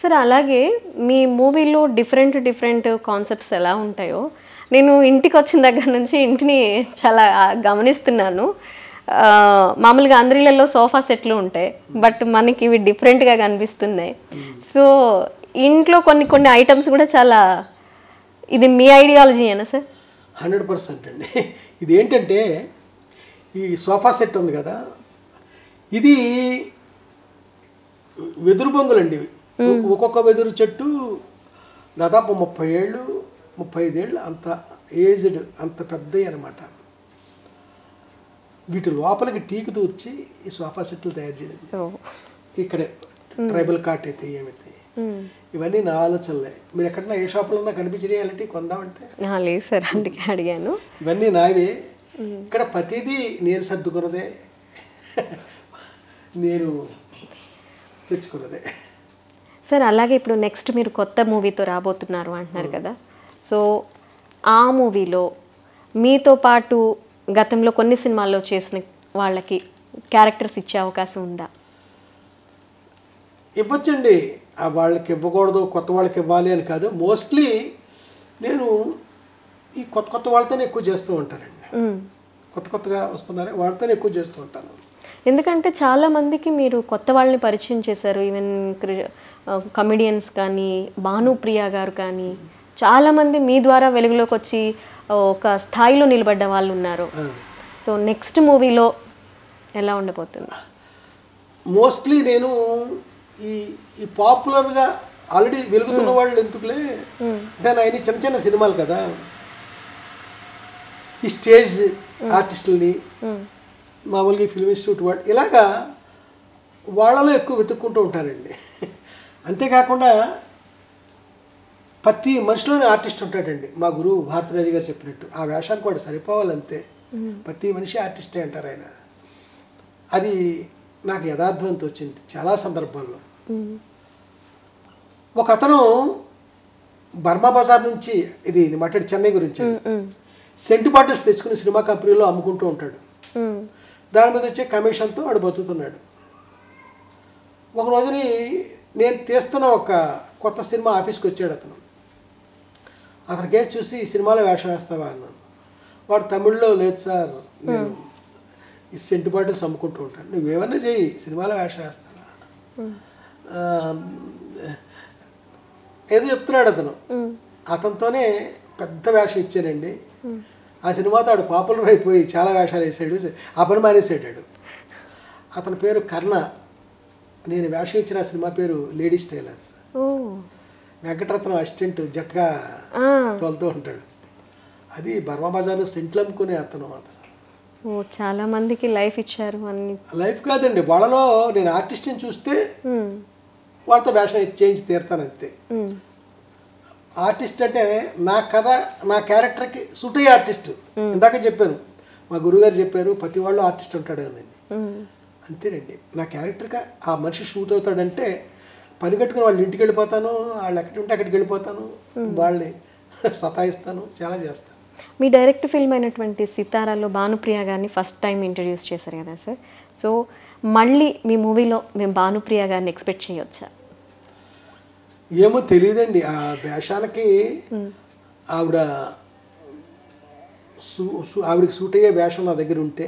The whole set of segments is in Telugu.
సరే అలాగే మీ మూవీలో డిఫరెంట్ డిఫరెంట్ కాన్సెప్ట్స్ ఎలా ఉంటాయో నేను ఇంటికి వచ్చిన దగ్గర నుంచి ఇంటిని చాలా గమనిస్తున్నాను. మామూలుగా అందరిలలో సోఫా సెట్లు ఉంటాయి, బట్ మనకి ఇవి డిఫరెంట్గా కనిపిస్తున్నాయి. సో ఇంట్లో కొన్ని కొన్ని ఐటమ్స్ కూడా చాలా, ఇది మీ ఐడియాలజీయేనా సార్? 100% అండి. ఇది ఏంటంటే ఈ సోఫా సెట్ ఉంది కదా, ఇది వెదురు బొంగులండి. ఒక్కొక్క వెదురు చెట్టు దాదాపు 30 ఏళ్ళు 35 ఏళ్ళు అంత ఏజ్డ్, అంత పెద్దవి అనమాట. వీటి లోపలికి టీకు దూర్చి ఈ సోఫా సెట్లు తయారు చేయడం. ఇక్కడే ట్రైబల్ కాట్ అయితే ఏమైతే ఇవన్నీ నా ఆలోచనలే. మీరు ఎక్కడన్నా ఏ షాపులో కనిపించినాయి అలాంటి కొందామంటే? లేదు సార్, అందుకే అడిగాను. ఇవన్నీ నావే. ఇక్కడ ప్రతిదీ నేను సర్దుకున్నదే, నేను తెచ్చుకున్నదే సార్. అలాగే ఇప్పుడు నెక్స్ట్ మీరు కొత్త మూవీతో రాబోతున్నారు అంటున్నారు కదా, సో ఆ మూవీలో మీతో పాటు గతంలో కొన్ని సినిమాల్లో చేసిన వాళ్ళకి క్యారెక్టర్స్ ఇచ్చే అవకాశం ఉందా? ఇవ్వచ్చండి. వాళ్ళకి ఇవ్వకూడదు, కొత్త వాళ్ళకి ఇవ్వాలి అని కాదు. మోస్ట్లీ నేను ఈ కొత్త కొత్త వాళ్ళతోనే ఎక్కువ చేస్తూ ఉంటానండి. కొత్త కొత్తగా వస్తున్నారే వాళ్ళతోనే ఎక్కువ చేస్తూ ఉంటాను. ఎందుకంటే చాలామందికి మీరు కొత్త వాళ్ళని పరిచయం చేశారు. ఈవెన్ కమెడియన్స్ కానీ, భానుప్రియ గారు కానీ, చాలామంది మీ ద్వారా వెలుగులోకి వచ్చి ఒక స్థాయిలో నిలబడ్డ వాళ్ళు ఉన్నారు. సో నెక్స్ట్ మూవీలో ఎలా ఉండబోతుంది? మోస్ట్లీ నేను ఈ పాపులర్గా ఆల్రెడీ వెలుగుతున్న వాళ్ళు ఎందుకులే అంటే ఆయన చిన్న చిన్న సినిమాలు కదా, ఈ స్టేజ్ ఆర్టిస్టులని మామూలుగా ఫిల్మ్ ఇన్స్టిట్యూట్ వాళ్ళు ఇలాగా వాళ్ళలో ఎక్కువ వెతుక్కుంటూ ఉంటానండి. అంతేకాకుండా ప్రతి మనిషిలోనే ఆర్టిస్ట్ ఉంటాడండి. మా గురువు భారతరాజు గారు చెప్పినట్టు ఆ వేషానికి వాడు సరిపోవాలంతే. ప్రతి మనిషి ఆర్టిస్టే అంటారు ఆయన. అది నాకు యథార్థవంతో వచ్చింది చాలా సందర్భాల్లో. ఒక అతను బర్మా బజార్ నుంచి, ఇది మాట్లాడి చెన్నై గురించి, సెంటు బాటిల్స్ తెచ్చుకుని సినిమా కంపెనీలో అమ్ముకుంటూ ఉంటాడు. దాని మీద వచ్చే కమిషన్తో వాడు బతుకుతున్నాడు. ఒక రోజుని నేను తీస్తున్న ఒక కొత్త సినిమా ఆఫీస్కి వచ్చాడు అతను. అతనికే చూసి సినిమాలో వేషం వేస్తావా అన్నాను. వాడు తమిళ్లో, లేదు సార్ నేను ఈ సెంటు బాటిల్స్ అమ్ముకుంటూ ఉంటాను, నువ్వేమన్నా చెయ్యి సినిమాలో వేషం వేస్తావా ఏదో చెప్తున్నాడు అతను. అతనితోనే పెద్ద వేషం ఇచ్చానండి. ఆ సినిమాతో ఆడు పాపులర్ అయిపోయి చాలా వేషాలు వేసాడు. ఆ పని మానేసాడు. అతని పేరు కర్ణ. నేను వేషం ఇచ్చిన సినిమా పేరు లేడీస్ టైలర్. వెంకటరత్నం అసిస్టెంట్ జట్గా తోలుతూ ఉంటాడు. అది బర్మా బజార్లో సెంట్లు అమ్ముకునే అతను. చాలా మందికి లైఫ్ ఇచ్చారు. అన్ని లైఫ్ కాదండి, వాళ్ళలో నేను ఆర్టిస్ట్ని చూస్తే వాళ్ళతో వేషం చేంజ్ తీరుతాను అంతే. ఆర్టిస్ట్ అంటే నా కథ, నా క్యారెక్టర్కి సూట్ అయ్యే ఆర్టిస్ట్. ఇందాక చెప్పాను, మా గురువుగారు చెప్పారు ప్రతి వాళ్ళు ఆర్టిస్ట్ ఉంటాడు కదండి. అంతేనండి, నా క్యారెక్టర్గా ఆ మనిషి షూట్ అవుతాడంటే పని కట్టుకుని వాళ్ళ ఇంటికి వెళ్ళిపోతాను, వాళ్ళు ఎక్కడికి ఉంటే అక్కడికి వెళ్ళిపోతాను, వాళ్ళని సతాయిస్తాను, చాలా చేస్తాను. మీ డైరెక్ట్ ఫిల్మ్ అయినటువంటి సితారాలో భానుప్రియ గారిని ఫస్ట్ టైం ఇంట్రడ్యూస్ చేశారు కదా సార్. సో మళ్ళీ మీ మూవీలో మేము భానుప్రియ గారిని ఎక్స్పెక్ట్ చేయొచ్చా? ఏమో తెలియదండి. ఆ వేషాలకి ఆవిడ ఆవిడకి సూట్ అయ్యే వేషం నా దగ్గర ఉంటే,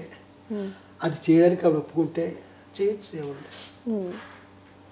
అది చేయడానికి ఆవిడ ఒప్పుకుంటే చేయొచ్చు. ఏముంది.